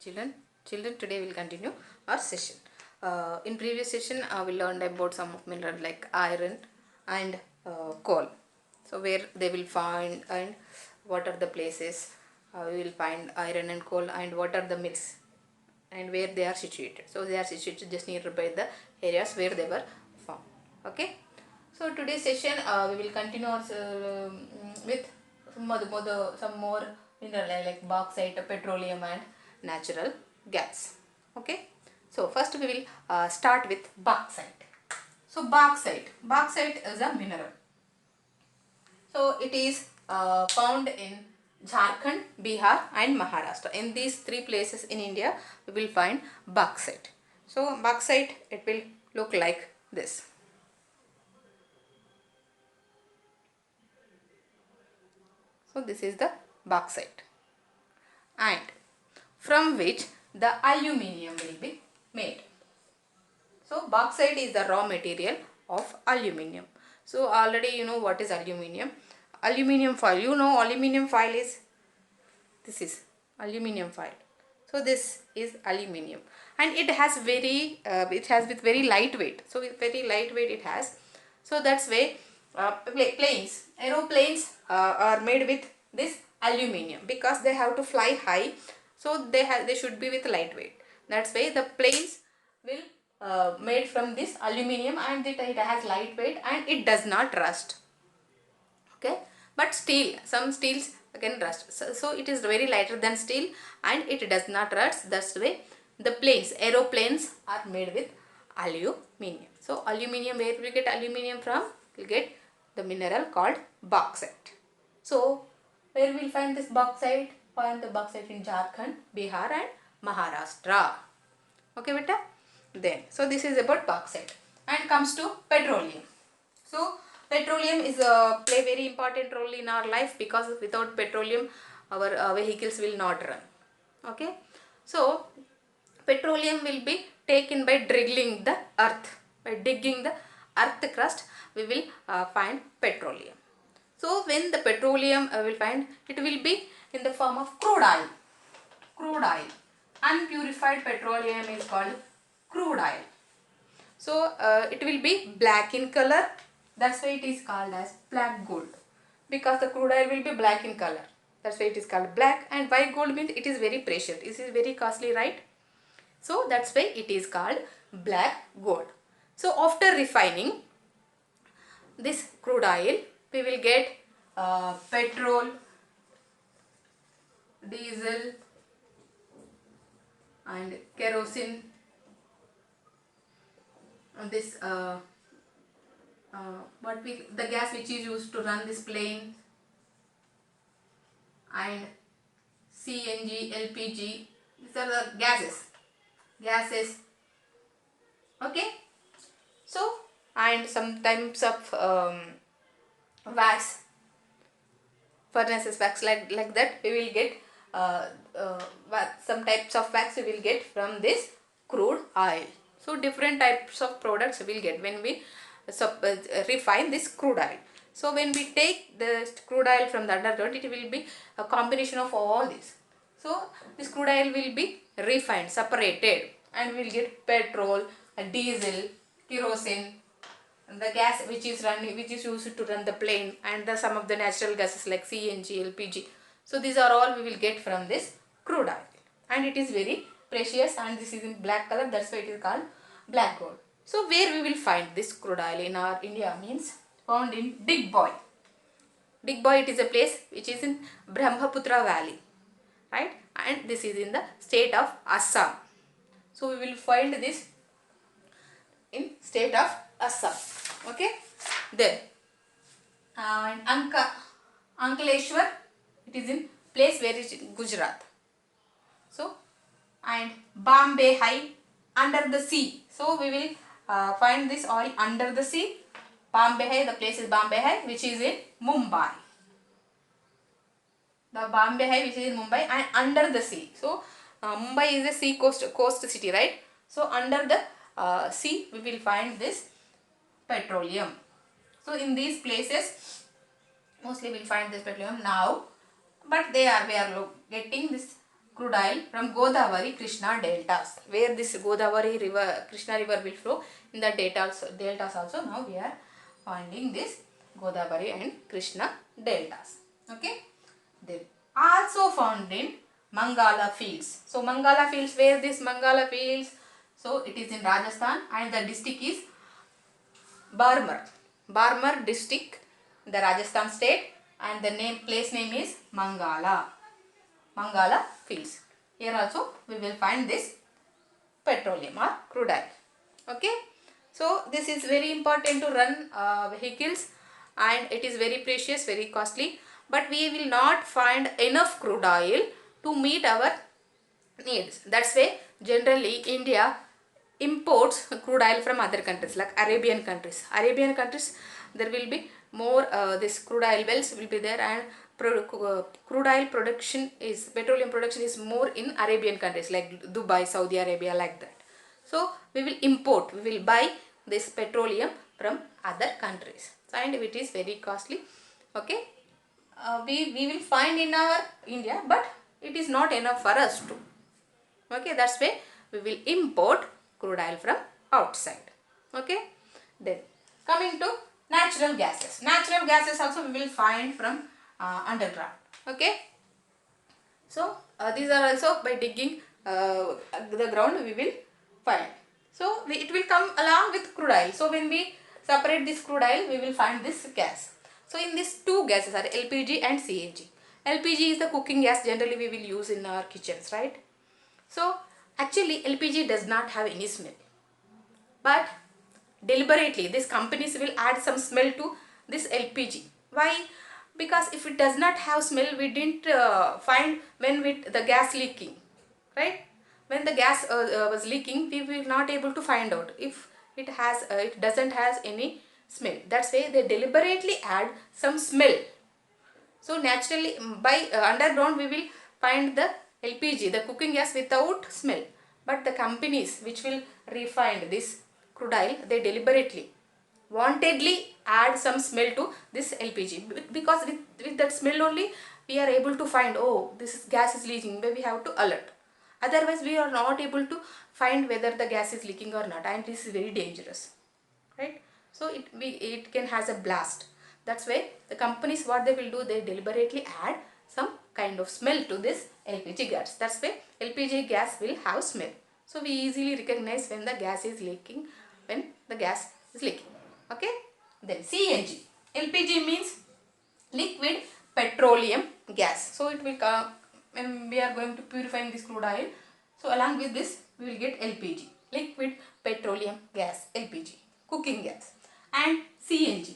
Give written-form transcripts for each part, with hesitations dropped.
Children, today we'll continue our session. In previous session, we learned about some of mineral like iron and coal. So where they will find and what are the places we will find iron and coal and what are the mills and where they are situated. So they are situated just nearby the areas where they were found. Okay. So today's session we will continue with some more mineral like bauxite, petroleum and natural gas. Okay. So first we will start with bauxite. So bauxite is a mineral. So it is found in Jharkhand, Bihar and Maharashtra. In these three places in India, we will find bauxite. So bauxite, it will look like this. So this is the bauxite, and from which the aluminium will be made. So bauxite is the raw material of aluminium. So already you know what is aluminium. Aluminium foil, you know aluminium foil is, this is aluminium foil. So this is aluminium and it has with very lightweight. So with very lightweight it has. So that's why aeroplanes are made with this aluminium because they have to fly high. So they should be with lightweight. That's why the planes will made from this aluminium and it has lightweight and it does not rust. Okay, but steel, some steels can rust. So it is very lighter than steel and it does not rust. That's the way the aeroplanes are made with aluminium. So aluminium, where we get aluminium from? We get the mineral called bauxite. So where we will find this bauxite? Find the bauxite in Jharkhand, Bihar and Maharashtra. Okay beta. Then so this is about bauxite. And comes to petroleum. So petroleum is play very important role in our life because without petroleum our vehicles will not run. Okay. So petroleum will be taken by drilling the earth. By digging the earth crust we will find petroleum. So when the petroleum will find, it will be in the form of crude oil. Crude oil. Unpurified petroleum is called crude oil. So it will be black in color. That's why it is called as black gold. Because the crude oil will be black in color. That's why it is called black. And white gold means it is very precious. It is very costly, right? So that's why it is called black gold. So after refining this crude oil, we will get petrol, diesel and kerosene. And this the gas which is used to run this plane, and CNG, LPG, these are the gases. Okay. So and some types of wax, furnaces wax, like that we will get some types of wax we will get from this crude oil. So different types of products we will get when we refine this crude oil. So when we take the crude oil from the underground, it will be a combination of all these. So this crude oil will be refined, separated, and we will get petrol, diesel, kerosene, the gas which is used to run the plane, and some of the natural gases like CNG, LPG. So these are all we will get from this crude oil, and it is very precious, and this is in black color. That's why it is called black gold. So where we will find this crude oil in our India means found in Digboy. Digboy, it is a place which is in Brahmaputra Valley, right? And this is in the state of Assam. So we will find this in state of Assam. Okay. Then and Ankleshwar, it is in place where it is in Gujarat. So and Bombay High, under the sea. So we will find this oil under the sea. Bombay High, the place is Bombay High, which is in Mumbai. The Bombay High, which is in Mumbai, and under the sea. So Mumbai is a sea coast city, right? So under the sea we will find this petroleum. So in these places mostly we will find this petroleum now, but we are getting this crude oil from Godavari Krishna deltas, where this Godavari river, Krishna river will flow in the deltas also. Now we are finding this Godavari and Krishna deltas. Okay. Then also found in Mangala fields. So Mangala fields, where this Mangala fields? So it is in Rajasthan and the district is Barmer. Barmer district, the Rajasthan state, and the place name is Mangala. Mangala fields. Here also we will find this petroleum or crude oil. Okay. So this is very important to run vehicles, and it is very precious, very costly, but we will not find enough crude oil to meet our needs. That's why generally India imports crude oil from other countries like Arabian countries. Arabian countries, there will be more this crude oil wells will be there, and crude oil production is, petroleum production is more in Arabian countries like Dubai, Saudi Arabia, like that. So we will import, we will buy this petroleum from other countries, and it is very costly. Okay. We will find in our India, but it is not enough for us to. Okay, that's why we will import crude oil from outside. Okay. Then coming to natural gases. Natural gases also we will find from underground. Okay. So these are also by digging the ground we will find. So it will come along with crude oil. So when we separate this crude oil, we will find this gas. So in these two gases are LPG and CNG. LPG is the cooking gas generally we will use in our kitchens, right? So actually LPG does not have any smell, but deliberately these companies will add some smell to this LPG. Why? Because if it does not have smell, we didn't find when the gas leaking, right? When the gas was leaking, we were not able to find out if it doesn't has any smell. That's why they deliberately add some smell. So naturally by underground we will find the LPG, the cooking gas, without smell. But the companies which will refine this crude oil, they deliberately, wantedly add some smell to this LPG, because with that smell only we are able to find, oh, this gas is leaking, where we have to alert. Otherwise we are not able to find whether the gas is leaking or not, and this is very dangerous, right? So it can has a blast. That's why the companies, what they will do, they deliberately add some kind of smell to this LPG gas. That's why LPG gas will have smell. So we easily recognize when the gas is leaking, when the gas is leaking. Okay. Then CNG. LPG means liquid petroleum gas. So it will come when we are going to purifying this crude oil. So along with this we will get LPG, liquid petroleum gas, LPG, cooking gas. And CNG,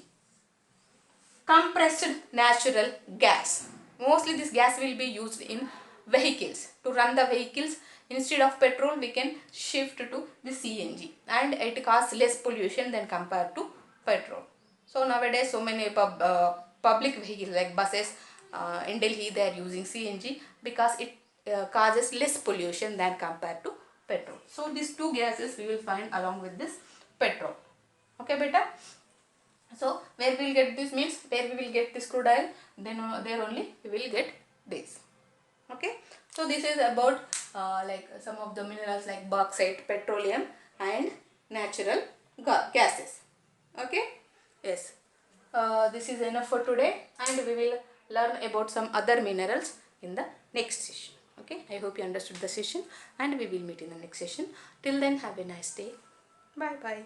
compressed natural gas. Mostly this gas will be used in vehicles. To run the vehicles, instead of petrol we can shift to the CNG, and it causes less pollution than compared to petrol. So nowadays so many public vehicles like buses in Delhi, they are using CNG because it causes less pollution than compared to petrol. So these two gases we will find along with this petrol. Okay beta. So where we will get this means where we will get this crude oil, then there only we will get this. Okay. So this is about like some of the minerals like bauxite, petroleum and natural gases. Okay. Yes. This is enough for today, and we will learn about some other minerals in the next session. Okay. I hope you understood the session, and we will meet in the next session. Till then, have a nice day. Bye bye.